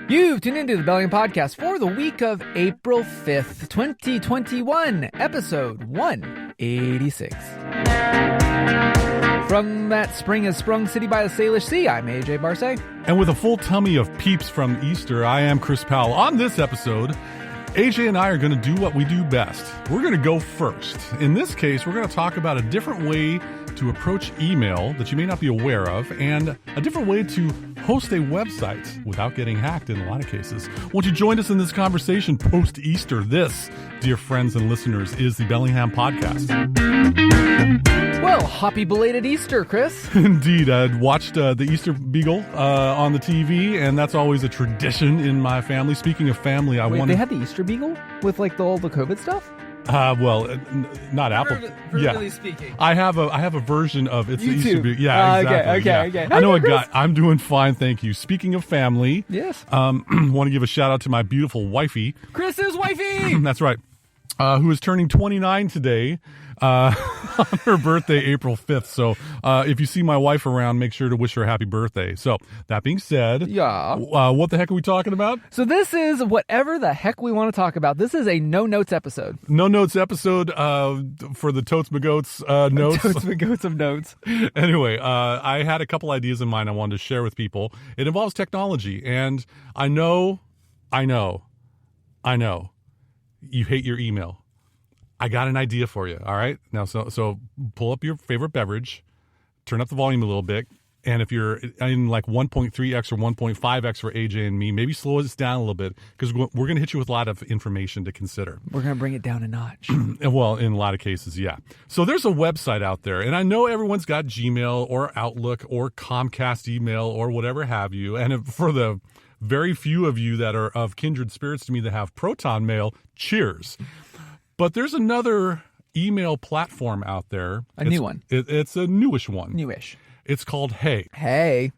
You've tuned into the Bellingham Podcast for the week of April 5th, 2021, episode 186. From that spring has sprung city by the Salish Sea, I'm AJ Barsay. And with a full tummy of peeps from Easter, I am Chris Powell. On this episode, AJ and I are going to do what we do best. We're going to go first. In this case, we're going to talk about a different way to approach email that you may not be aware of, and a different way to host a website without getting hacked in a lot of cases. Won't you join us in this conversation post-Easter? This, dear friends and listeners, is the Bellingham Podcast. Well, happy belated Easter, Chris. Indeed. I watched the Easter Beagle on the TV, and that's always a tradition in my family. Speaking of family, they had the Easter Beagle with all the COVID stuff? Not Apple. Really speaking. I have a version of it's YouTube. The Easter Beagle. Yeah, exactly. Okay. I know a guy. I'm doing fine, thank you. Speaking of family, yes. Want to give a shout out to my beautiful wifey, Chris's wifey. That's right. Who is turning 29 today, on her birthday, April 5th. So, if you see my wife around, make sure to wish her a happy birthday. So, that being said, yeah. What the heck are we talking about? So this is whatever the heck we want to talk about. This is a no-notes episode. No-notes episode, for the Totes Magoats, notes. Totes Magoats of notes. Anyway, I had a couple ideas in mind I wanted to share with people. It involves technology, and I know, you hate your email. I got an idea for you, all right? Now, so pull up your favorite beverage, turn up the volume a little bit, and if you're in like 1.3x or 1.5x for AJ and me, maybe slow this down a little bit, because we're going to hit you with a lot of information to consider. We're going to bring it down a notch. Well, in a lot of cases, yeah. So there's a website out there, and I know everyone's got Gmail or Outlook or Comcast email or whatever have you, and for the very few of you that are of kindred spirits to me that have Proton Mail, cheers. But there's another email platform out there. New one. It's a newish one. Newish. It's called Hey. Hey.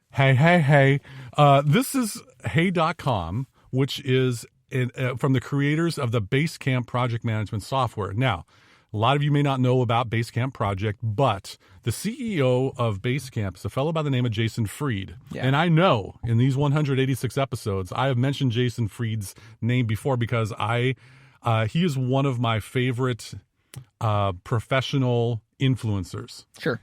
This is Hey.com, which is from the creators of the Basecamp project management software. Now, a lot of you may not know about Basecamp Project, but the CEO of Basecamp is a fellow by the name of Jason Fried. Yeah. And I know in these 186 episodes, I have mentioned Jason Fried's name before because he is one of my favorite professional influencers. Sure.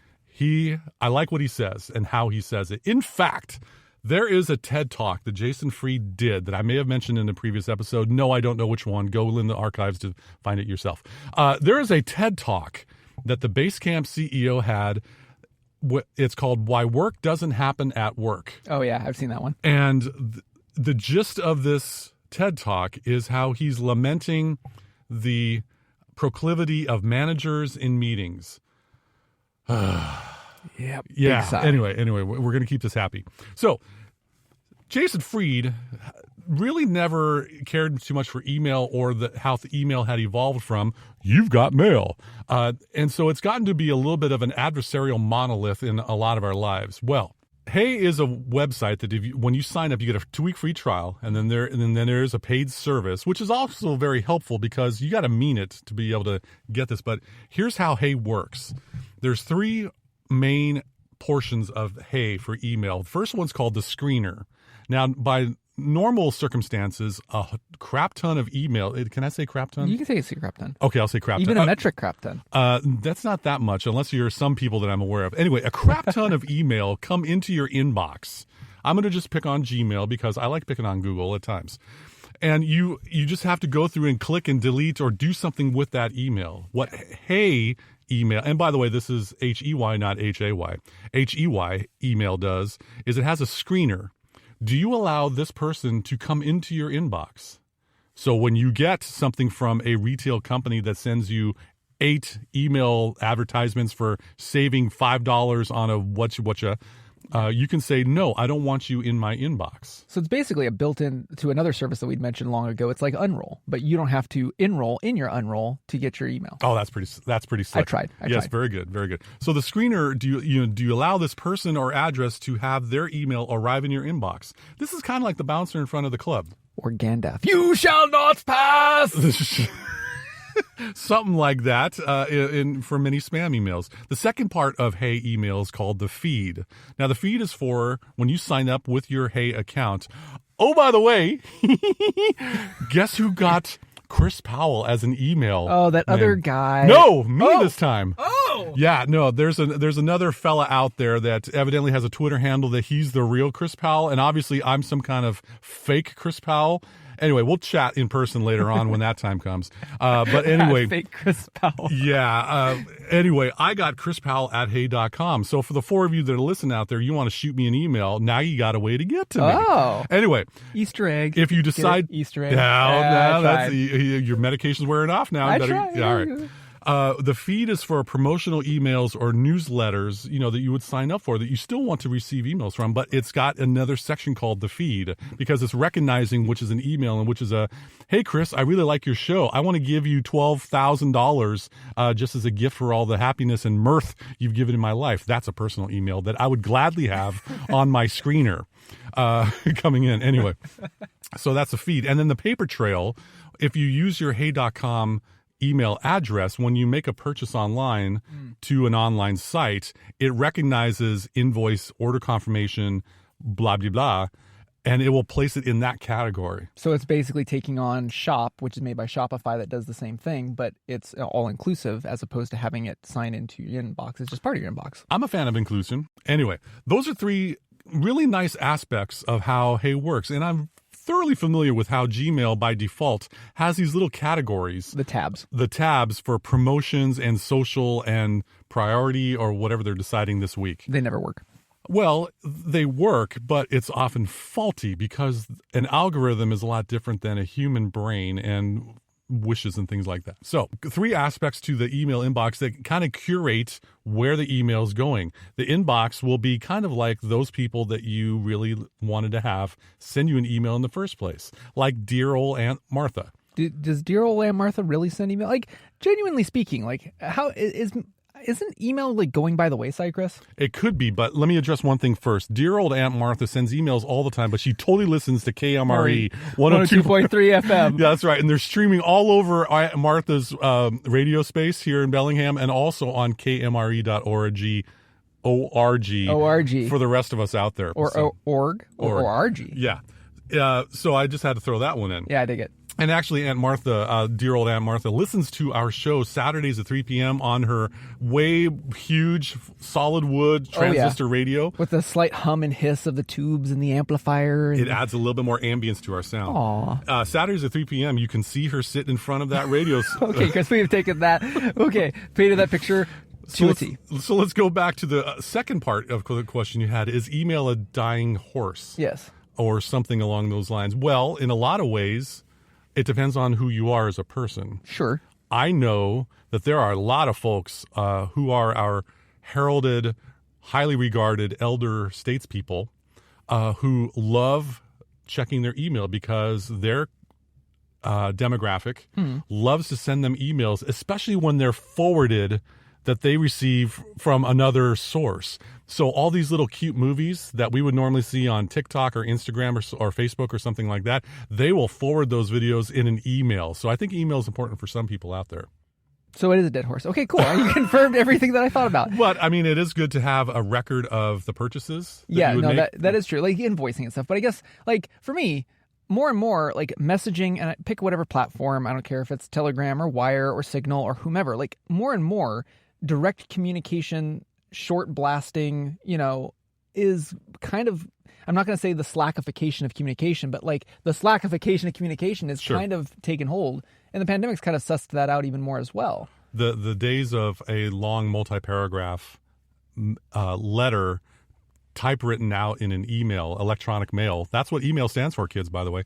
I like what he says and how he says it. In fact, there is a TED Talk that Jason Fried did that I may have mentioned in the previous episode. No, I don't know which one. Go in the archives to find it yourself. There is a TED Talk that the Basecamp CEO had. It's called Why Work Doesn't Happen at Work. Oh, yeah. I've seen that one. And the gist of this TED Talk is how he's lamenting the proclivity of managers in meetings. Yep. Yeah. Anyway, we're going to keep this happy. So, Jason Fried really never cared too much for email or how the email had evolved from "you've got mail," and so it's gotten to be a little bit of an adversarial monolith in a lot of our lives. Well, Hey is a website that when you sign up, you get a 2-week free trial, and then there's a paid service, which is also very helpful because you got to mean it to be able to get this. But here's how Hey works. There's 3 main portions of Hey for email. The first one's called the screener. Now, by normal circumstances, a crap ton of email. Can I say crap ton? You can say crap ton. Okay, I'll say crap ton. Even a metric crap ton. That's not that much, unless you're some people that I'm aware of. Anyway, a crap ton of email come into your inbox. I'm going to just pick on Gmail because I like picking on Google at times. And you just have to go through and click and delete or do something with that email. What Hey email, and by the way, this is H-E-Y, not H-A-Y. H-E-Y email does is it has a screener. Do you allow this person to come into your inbox? So when you get something from a retail company that sends you 8 email advertisements for saving $5 on a whatcha, you can say, no, I don't want you in my inbox. So it's basically a built-in to another service that we'd mentioned long ago. It's like Unroll, but you don't have to enroll in your Unroll to get your email. Oh, that's pretty slick. I tried. Yes, very good, very good. So the screener, do you allow this person or address to have their email arrive in your inbox? This is kind of like the bouncer in front of the club. Or Gandalf. You shall not pass! Something like that for many spam emails. The second part of Hey email is called the feed. Now, the feed is for when you sign up with your Hey account. Oh, by the way, guess who got Chris Powell as an email? Oh, that name? other guy. No, me this time. Oh. Yeah, no, there's another fella out there that evidently has a Twitter handle that he's the real Chris Powell, and obviously I'm some kind of fake Chris Powell. Anyway, we'll chat in person later on when that time comes. But anyway. Fake Chris Powell. Yeah. Anyway, I got Chris Powell at hey.com. So for the four of you that are listening out there, you want to shoot me an email. Now you got a way to get to me. Oh. Anyway. Easter egg. If you decide. Easter egg. No, that's your medication's wearing off now. I tried. Yeah, all right. The feed is for promotional emails or newsletters, that you would sign up for that you still want to receive emails from, but it's got another section called the feed because it's recognizing which is an email and which is a, hey, Chris, I really like your show. I want to give you $12,000 just as a gift for all the happiness and mirth you've given in my life. That's a personal email that I would gladly have on my screener coming in. Anyway, so that's a feed. And then the paper trail, if you use your hey.com email address, when you make a purchase online to an online site, it recognizes invoice, order confirmation, blah, blah, blah, and it will place it in that category. So it's basically taking on Shop, which is made by Shopify that does the same thing, but it's all-inclusive as opposed to having it sign into your inbox. It's just part of your inbox. I'm a fan of inclusion. Anyway, those are three really nice aspects of how Hey works, and I'm thoroughly familiar with how Gmail by default has these little categories. The tabs for promotions and social and priority or whatever they're deciding this week. They never work. Well, they work, but it's often faulty because an algorithm is a lot different than a human brain and wishes and things like that. So 3 aspects to the email inbox that kind of curate where the email is going. The inbox will be kind of like those people that you really wanted to have send you an email in the first place, like dear old Aunt Martha. Does dear old Aunt Martha really send email? Like, genuinely speaking, like, how isn't email like going by the wayside, Chris? It could be, but let me address one thing first. Dear old Aunt Martha sends emails all the time, but she totally listens to KMRE 102.3 FM. Yeah, that's right. And they're streaming all over Aunt Martha's radio space here in Bellingham and also on kmre.org. ORG for the rest of us out there. Or org. Yeah. So I just had to throw that one in. Yeah, I dig it. And actually, Aunt Martha, dear old Aunt Martha, listens to our show Saturdays at 3 p.m. on her way huge solid wood transistor radio. With the slight hum and hiss of the tubes and the amplifier. It adds a little bit more ambience to our sound. Aww. Saturdays at 3 p.m., you can see her sit in front of that radio. Okay, Chris, we've taken that. Okay, painted that picture to a T. So let's go back to the second part of the question you had. Is email a dying horse? Yes. Or something along those lines? Well, in a lot of ways, it depends on who you are as a person. Sure. I know that there are a lot of folks who are our heralded, highly regarded elder statespeople who love checking their email because their demographic loves to send them emails, especially when they're forwarded that they receive from another source. So all these little cute movies that we would normally see on TikTok or Instagram or Facebook or something like that, they will forward those videos in an email. So I think email is important for some people out there. So it is a dead horse. Okay, cool. You confirmed everything that I thought about. But, I mean, it is good to have a record of the purchases that you would make. That is true. Like invoicing and stuff. But I guess, like, for me, more and more, like, messaging, and I pick whatever platform, I don't care if it's Telegram or Wire or Signal or whomever, like, more and more direct communication, short blasting, is kind of, I'm not going to say the slackification of communication, but like the slackification of communication is kind of taken hold. And the pandemic's kind of sussed that out even more as well. The days of a long multi-paragraph letter typewritten out in an email, electronic mail, that's what email stands for, kids, by the way,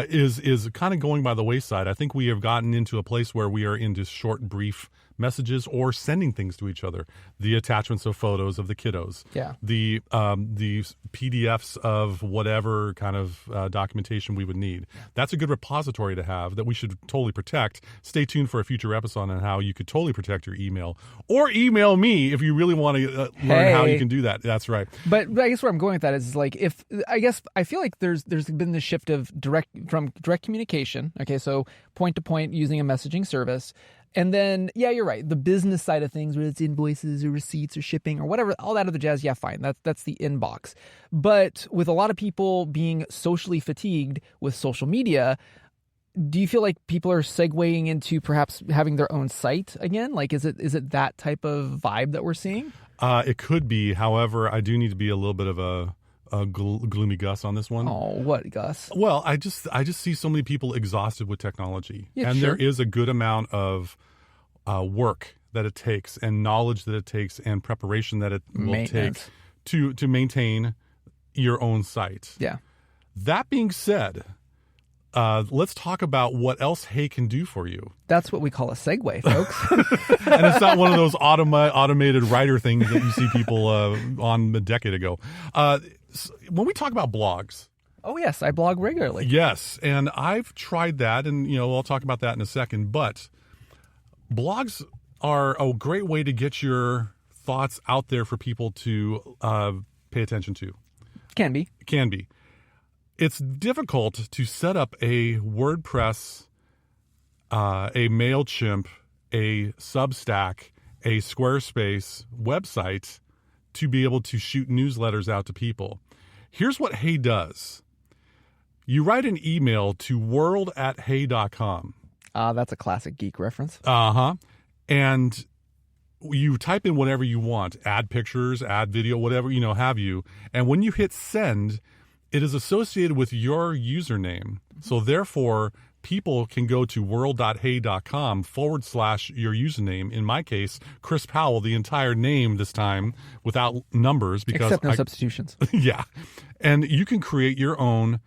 is kind of going by the wayside. I think we have gotten into a place where we are into short, brief messages or sending things to each other. The attachments of photos of the kiddos. Yeah. The PDFs of whatever kind of documentation we would need. That's a good repository to have that we should totally protect. Stay tuned for a future episode on how you could totally protect your email. Or email me if you really want to learn how you can do that. That's right. But I guess where I'm going with that is like I feel like there's been this shift of direct communication. Okay, so point to point using a messaging service. And then, yeah, you're right. The business side of things, whether it's invoices or receipts or shipping or whatever, all that other jazz, yeah, fine. That's the inbox. But with a lot of people being socially fatigued with social media, do you feel like people are segueing into perhaps having their own site again? Like, is it that type of vibe that we're seeing? It could be. However, I do need to be a little bit of a gloomy Gus on this one. Oh, what, Gus? Well, I just see so many people exhausted with technology, Yeah, and sure. there is a good amount of work that it takes, and knowledge that it takes, and preparation that it will take to maintain your own site. Yeah. That being said, let's talk about what else Hey can do for you. That's what we call a segue, folks. And it's not one of those automated writer things that you see people on a decade ago. When we talk about blogs. Oh, yes. I blog regularly. Yes. And I've tried that, and I'll talk about that in a second. But blogs are a great way to get your thoughts out there for people to pay attention to. Can be. Can be. It's difficult to set up a WordPress, a MailChimp, a Substack, a Squarespace website to be able to shoot newsletters out to people. Here's what Hey does. You write an email to world@hey.com. That's a classic geek reference. Uh-huh. And you type in whatever you want, add pictures, add video, whatever, have you. And when you hit send, it is associated with your username. So therefore, people can go to world.hey.com / your username. In my case, Chris Powell, the entire name this time without numbers. Except no substitutions. Yeah. And you can create your own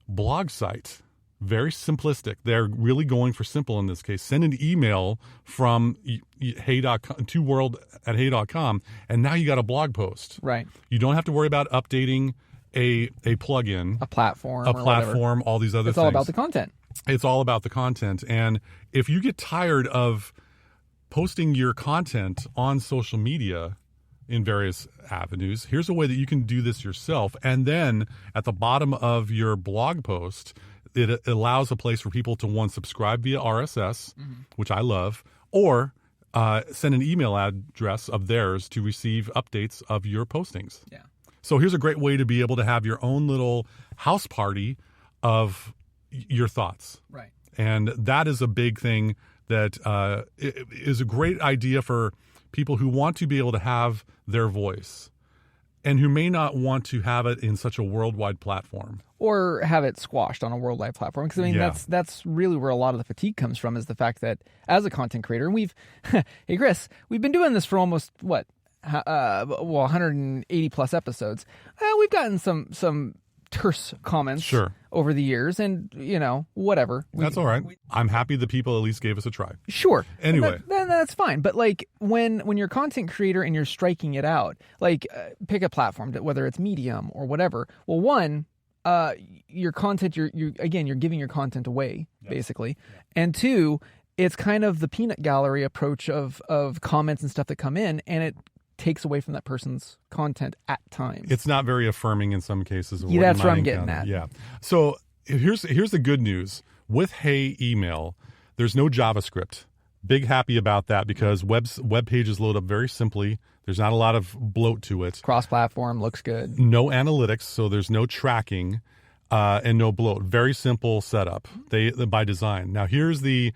blog site. Very simplistic. They're really going for simple in this case. Send an email from hey.com to world@hey.com, and now you got a blog post. Right. You don't have to worry about updating a plugin, a platform, all these other things. It's all about the content. It's all about the content. And if you get tired of posting your content on social media in various avenues, here's a way that you can do this yourself. And then at the bottom of your blog post, it allows a place for people to subscribe via RSS, which I love, or send an email address of theirs to receive updates of your postings. Yeah. So here's a great way to be able to have your own little house party of your thoughts. Right. And that is a big thing that is a great idea for people who want to be able to have their voice and who may not want to have it in such a worldwide platform. Or have it squashed on a worldwide platform. Because, that's really where a lot of the fatigue comes from, is the fact that as a content creator, and hey, Chris, we've been doing this for almost, 180 plus episodes. We've gotten some terse comments over the years, and whatever. That's all right. I'm happy the people at least gave us a try. Sure. Anyway, then that's fine. But when you're a content creator and you're striking it out, pick a platform, whether it's Medium or whatever. Well, one, your content, you're giving your content away, basically, and two, it's kind of the peanut gallery approach of comments and stuff that come in, and it takes away from that person's content at times. It's not very affirming in some cases. That's where I'm getting at. Yeah. So here's the good news. With Hey Email, there's no JavaScript. Big happy about that, because web pages load up very simply. There's not a lot of bloat to it. Cross-platform, looks good. No analytics, so there's no tracking and no bloat. Very simple setup by design. Now here's the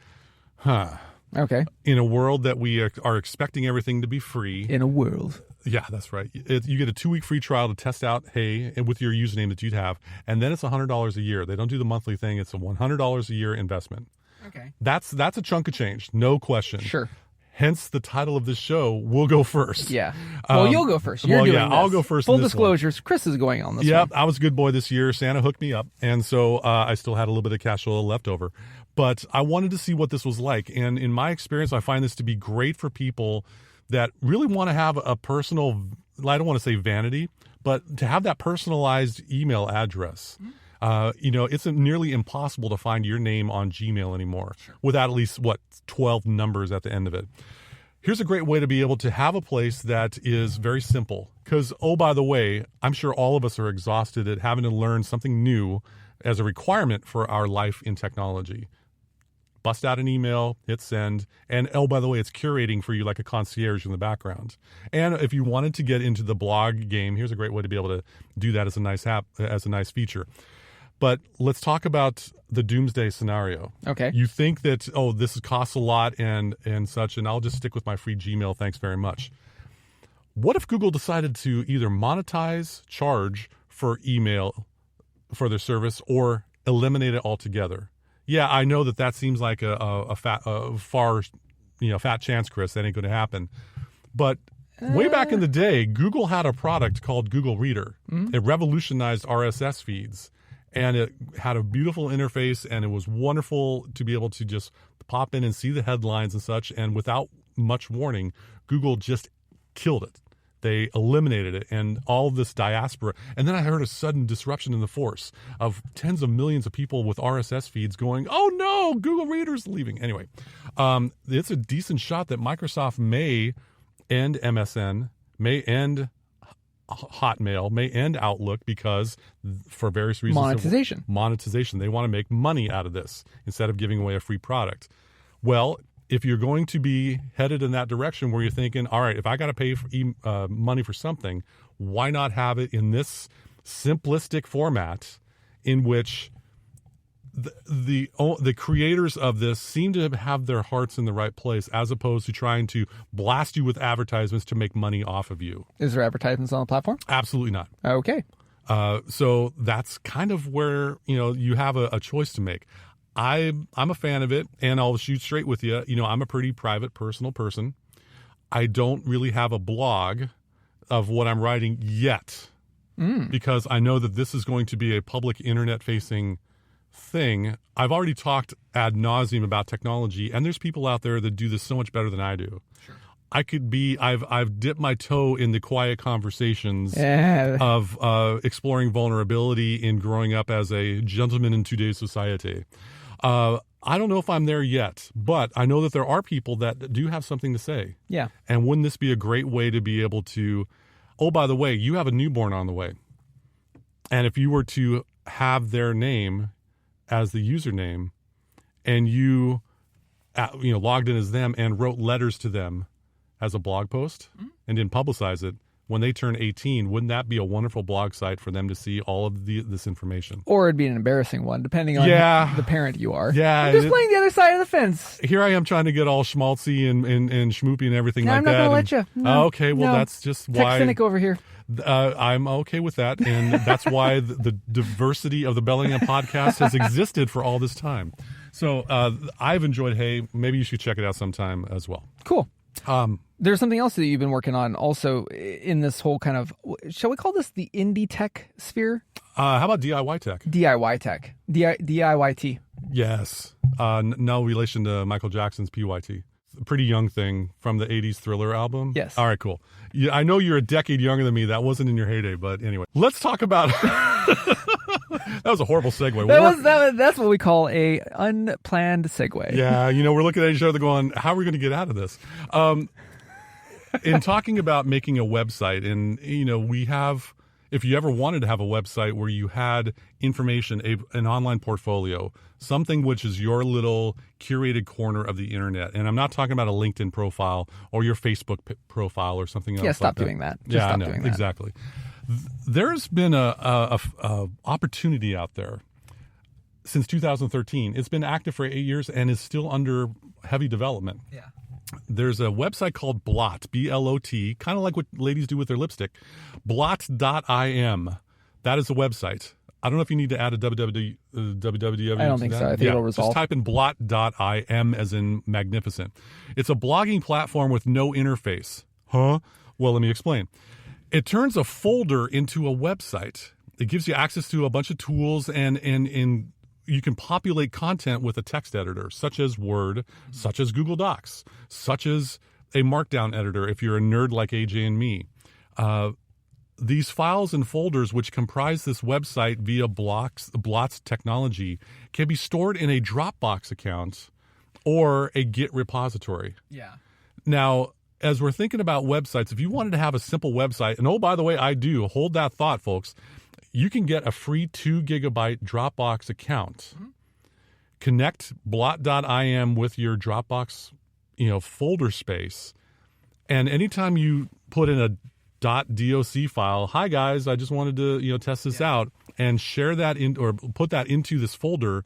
Okay. In a world that we are expecting everything to be free. In a world. Yeah, that's right. You get a 2-week free trial to test out Hey with your username that you'd have, and then it's $100 a year. They don't do the monthly thing. It's a $100 a year investment. Okay. That's a chunk of change, no question. Sure. Hence the title of this show, We'll Go First. Yeah. Well, you'll go first. You're doing this. I'll go first. Full disclosures, Chris is going on this one. Yep, I was a good boy this year. Santa hooked me up, and so I still had a little bit of cash flow left over. But I wanted to see what this was like. And in my experience, I find this to be great for people that really want to have a personal, I don't want to say vanity, but to have that personalized email address. It's nearly impossible to find your name on Gmail anymore without at least 12 numbers at the end of it. Here's a great way to be able to have a place that is very simple. Because, by the way, I'm sure all of us are exhausted at having to learn something new as a requirement for our life in technology. bust out an email, hit send, and oh, by the way, it's curating for you like a concierge in the background. And if you wanted to get into the blog game, here's a great way to be able to do that as a nice app, as a nice feature. But let's talk about the Doomsday scenario. Okay. You think that, oh, this costs a lot and such, and I'll just stick with my free Gmail, thanks very much. What if Google decided to either monetize, charge for email for their service, or eliminate it altogether? Yeah, I know that seems like a fat chance, Chris. That ain't going to happen. But way back in the day, Google had a product called Google Reader. Mm-hmm. It revolutionized RSS feeds, and it had a beautiful interface, and it was wonderful to be able to just pop in and see the headlines and such. And without much warning, Google just killed it. They eliminated it, and all this diaspora. And then I heard a sudden disruption in the force of tens of millions of people with RSS feeds going, oh no, Google Reader's leaving. Anyway, it's a decent shot that Microsoft may end MSN, may end Hotmail, may end Outlook, because for various reasons. Monetization. They want to make money out of this instead of giving away a free product. Well, if you're going to be headed in that direction where you're thinking, all right, if I got to pay for money for something, why not have it in this simplistic format in which the creators of this seem to have their hearts in the right place, as opposed to trying to blast you with advertisements to make money off of you? Is there advertisements on the platform? Absolutely not. Okay. So that's kind of where, you have a choice to make. I'm a fan of it, and I'll shoot straight with you. I'm a pretty private, personal person. I don't really have a blog of what I'm writing yet, because I know that this is going to be a public internet-facing thing. I've already talked ad nauseum about technology, and there's people out there that do this so much better than I do. Sure. I've dipped my toe in the quiet conversations of exploring vulnerability in growing up as a gentleman in today's society. I don't know if I'm there yet, but I know that there are people that do have something to say. Yeah. And wouldn't this be a great way to be able to, oh, by the way, you have a newborn on the way. And if you were to have their name as the username, and you logged in as them and wrote letters to them as a blog post and didn't publicize it, when they turn 18, wouldn't that be a wonderful blog site for them to see all of this information? Or it'd be an embarrassing one, depending on the parent you are. Yeah. I'm just playing the other side of the fence. Here I am trying to get all schmaltzy and schmoopy and everything like that. I'm not going to let you. No, okay, well, that's just why. Tech cynic over here. I'm okay with that, and that's why the diversity of the Bellingham podcast has existed for all this time. So I've enjoyed Hey. Maybe you should check it out sometime as well. Cool. There's something else that you've been working on also in this whole kind of, shall we call this the indie tech sphere? How about DIY tech? DIY tech. DIYT. Yes. No relation to Michael Jackson's PYT. Pretty young thing from the 80s Thriller album. Yes. All right, cool. Yeah, I know you're a decade younger than me. That wasn't in your heyday, but anyway. Let's talk about... That was a horrible segue. That's what we call a unplanned segue. Yeah, we're looking at each other going, how are we going to get out of this? In talking about making a website, and, we have... If you ever wanted to have a website where you had information, an online portfolio, something which is your little curated corner of the internet, and I'm not talking about a LinkedIn profile or your Facebook profile or something else. Yeah, stop doing that. Stop doing that. Exactly. There's been a opportunity out there since 2013. It's been active for 8 years and is still under heavy development. Yeah. There's a website called Blot, B-L-O-T, kind of like what ladies do with their lipstick. Blot.im. That is the website. I don't know if you need to add a www. I don't think so. I think it'll resolve. Just type in blot.im as in magnificent. It's a blogging platform with no interface. Huh? Well, let me explain. It turns a folder into a website. It gives you access to a bunch of tools and you can populate content with a text editor, such as Word, such as Google Docs, such as a Markdown editor if you're a nerd like AJ and me. These files and folders, which comprise this website via Blot's technology, can be stored in a Dropbox account or a Git repository. Yeah. Now, as we're thinking about websites, if you wanted to have a simple website, and oh, by the way, I do, hold that thought, folks. You can get a free 2 gigabyte Dropbox account, connect Blot.im with your Dropbox, folder space. And anytime you put in a .doc file, hi guys, I just wanted to, test this out, and share that in or put that into this folder,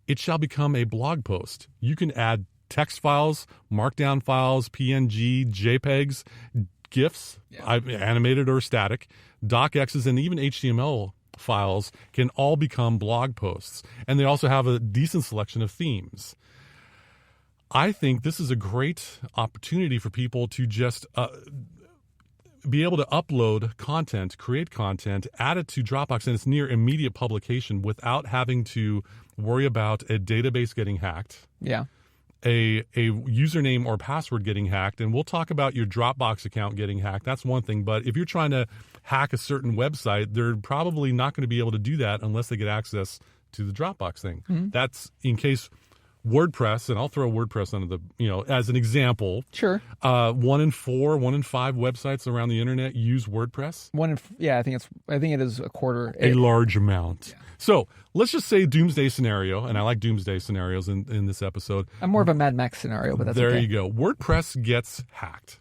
it shall become a blog post. You can add text files, markdown files, PNG, JPEGs, GIFs, animated or static, docx's, and even HTML files can all become blog posts. And they also have a decent selection of themes. I think this is a great opportunity for people to just be able to upload content, create content, add it to Dropbox, and it's near immediate publication without having to worry about a database getting hacked. Yeah. A username or password getting hacked. And we'll talk about your Dropbox account getting hacked. That's one thing. But if you're trying to hack a certain website, they're probably not going to be able to do that unless they get access to the Dropbox thing. Mm-hmm. That's in case WordPress, and I'll throw WordPress under the, as an example. Sure. 1 in 4, 1 in 5 websites around the internet use WordPress. I think it is a quarter. A large amount. Yeah. So let's just say Doomsday scenario, and I like Doomsday scenarios in this episode. I'm more of a Mad Max scenario, but that's there okay. You go. WordPress gets hacked.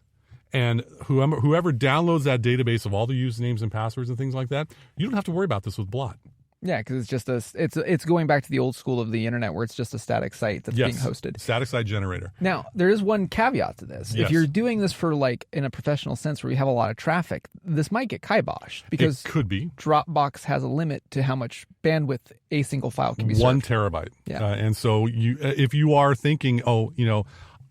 And whoever downloads that database of all the usernames and passwords and things like that, you don't have to worry about this with Blot. Yeah, because it's just it's going back to the old school of the internet where it's just a static site that's being hosted. Static site generator. Now, there is one caveat to this. Yes. If you're doing this for in a professional sense where you have a lot of traffic, this might get kiboshed because it could be. Dropbox has a limit to how much bandwidth a single file can be served. 1 terabyte. Yeah. And so if you are thinking,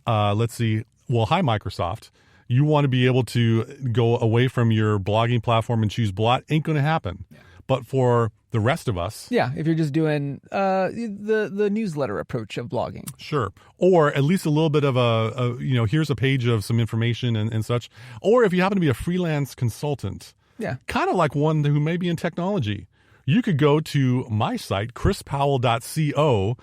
let's see, well, hi, Microsoft. You want to be able to go away from your blogging platform and choose Blot, ain't going to happen. Yeah. But for the rest of us, if you're just doing the newsletter approach of blogging, sure, or at least a little bit of here's a page of some information and such, or if you happen to be a freelance consultant, kind of like one who may be in technology, you could go to my site, chrispowell.co.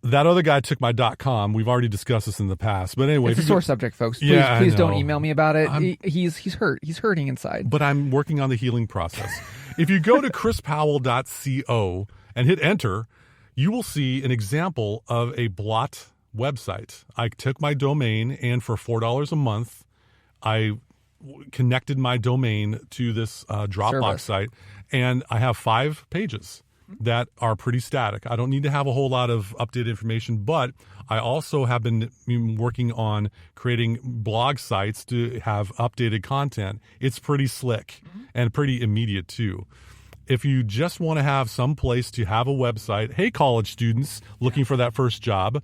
That other guy took my .com. We've already discussed this in the past. But anyway. It's a sore subject, folks. Please don't email me about it. He's hurt. He's hurting inside. But I'm working on the healing process. If you go to chrispowell.co and hit enter, you will see an example of a Blot website. I took my domain, and for $4 a month, I connected my domain to this Dropbox site, and I have 5 pages that are pretty static. I don't need to have a whole lot of updated information, but I also have been working on creating blog sites to have updated content. It's pretty slick and pretty immediate too. If you just want to have some place to have a website, hey, college students looking for that first job,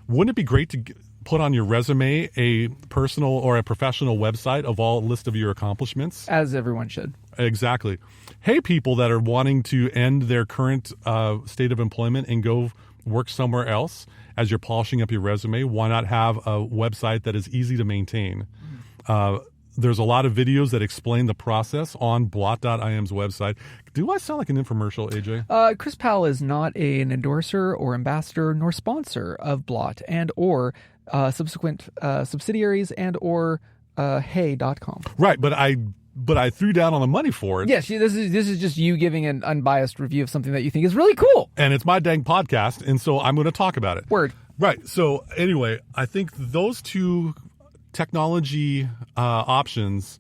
wouldn't it be great to put on your resume a personal or a professional website of all list of your accomplishments? As everyone should. Exactly. Hey, people that are wanting to end their current state of employment and go work somewhere else, as you're polishing up your resume, why not have a website that is easy to maintain? There's a lot of videos that explain the process on Blot.im's website. Do I sound like an infomercial, AJ? Chris Powell is not an endorser or ambassador nor sponsor of Blot and or subsequent subsidiaries and or hey.com. Right, but I threw down on the money for it. Yes, this is just you giving an unbiased review of something that you think is really cool. And it's my dang podcast, and so I'm going to talk about it. Word. Right. So anyway, I think those two technology options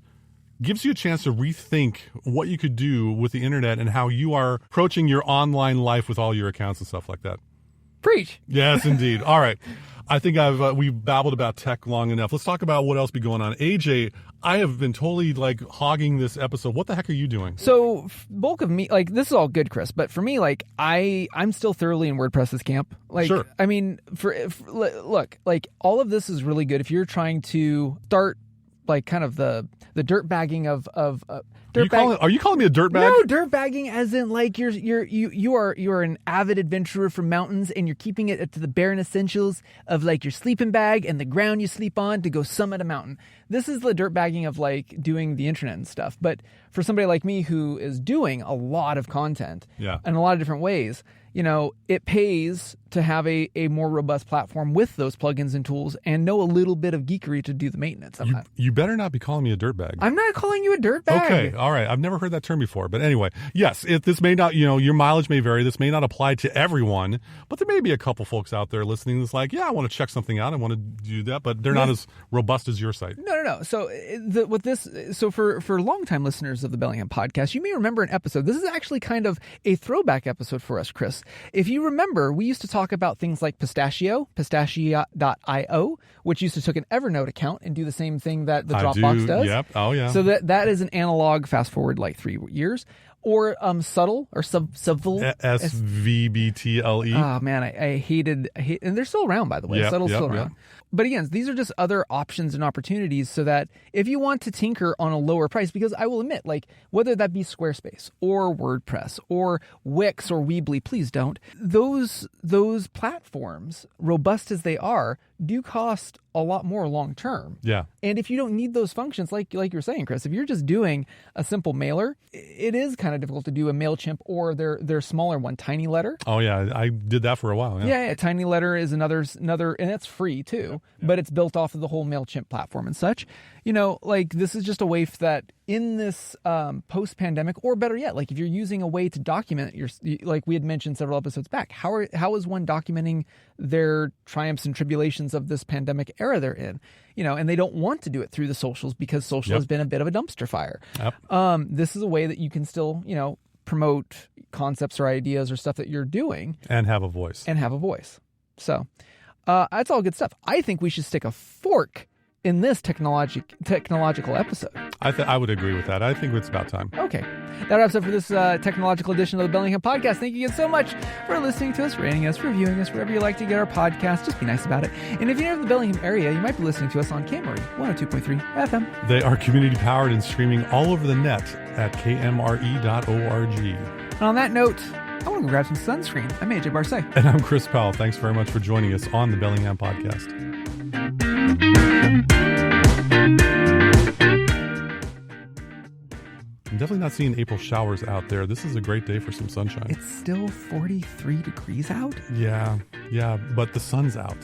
gives you a chance to rethink what you could do with the internet and how you are approaching your online life with all your accounts and stuff like that. Preach. Yes, indeed. All right. I think we've babbled about tech long enough. Let's talk about what else be going on. AJ, I have been totally hogging this episode. What the heck are you doing? So bulk of me, this is all good, Chris, but for me, I'm still thoroughly in WordPress's camp. Sure. I mean, look, all of this is really good if you're trying to start kind of the dirt bagging of Are you calling me a dirtbag? No, dirt bagging as in you are an avid adventurer from mountains and you're keeping it to the bare essentials of your sleeping bag and the ground you sleep on to go summit a mountain. This is the dirt bagging of doing the internet and stuff. But for somebody like me who is doing a lot of content in a lot of different ways, it pays to have a more robust platform with those plugins and tools and know a little bit of geekery to do the maintenance of that. You better not be calling me a dirtbag. I'm not calling you a dirtbag. Okay, all All right. I've never heard that term before. But anyway, yes, this may not, your mileage may vary. This may not apply to everyone, but there may be a couple folks out there listening that's like, yeah, I want to check something out. I want to do that, but they're not as robust as your site. No. So for longtime listeners of the Bellingham podcast, you may remember an episode. This is actually kind of a throwback episode for us, Chris. If you remember, we used to talk about things like Pistachio.io, which used to take an Evernote account and do the same thing that the Dropbox does. Yep. Oh, yeah. So that is an analog fast forward like 3 years. Or Subtle or Subtle. SVBTLE. Oh, man, I hate, and they're still around, by the way. Subtle's still around. But again, these are just other options and opportunities so that if you want to tinker on a lower price, because I will admit, like whether that be Squarespace or WordPress or Wix or Weebly, please don't. Those platforms, robust as they are, do cost a lot more long term. Yeah. And if you don't need those functions, like you're saying, Chris, if you're just doing a simple mailer, it is kind of difficult to do a MailChimp or their smaller one, Tiny Letter. Oh yeah, I did that for a while. Yeah. Tiny Letter is another, and that's free too, but it's built off of the whole MailChimp platform and such. Like this is just a way that in this post-pandemic, or better yet, like if you're using a way to document like we had mentioned several episodes back, how is one documenting their triumphs and tribulations of this pandemic era they're in? And they don't want to do it through the socials because social has been a bit of a dumpster fire. Yep. This is a way that you can still, promote concepts or ideas or stuff that you're doing. And have a voice. So that's all good stuff. I think we should stick a fork in this technological episode. I would agree with that. I think it's about time. Okay. That wraps up for this technological edition of the Bellingham podcast. Thank you again so much for listening to us, rating us, reviewing us, wherever you like to get our podcast. Just be nice about it. And if you're in the Bellingham area, you might be listening to us on KMRE 102.3 FM. They are community powered and streaming all over the net at kmre.org. And on that note, I want to go grab some sunscreen. I'm AJ Barcay. And I'm Chris Powell. Thanks very much for joining us on the Bellingham podcast. I'm definitely not seeing April showers out there. This is a great day for some sunshine. It's still 43 degrees out? Yeah, but the sun's out.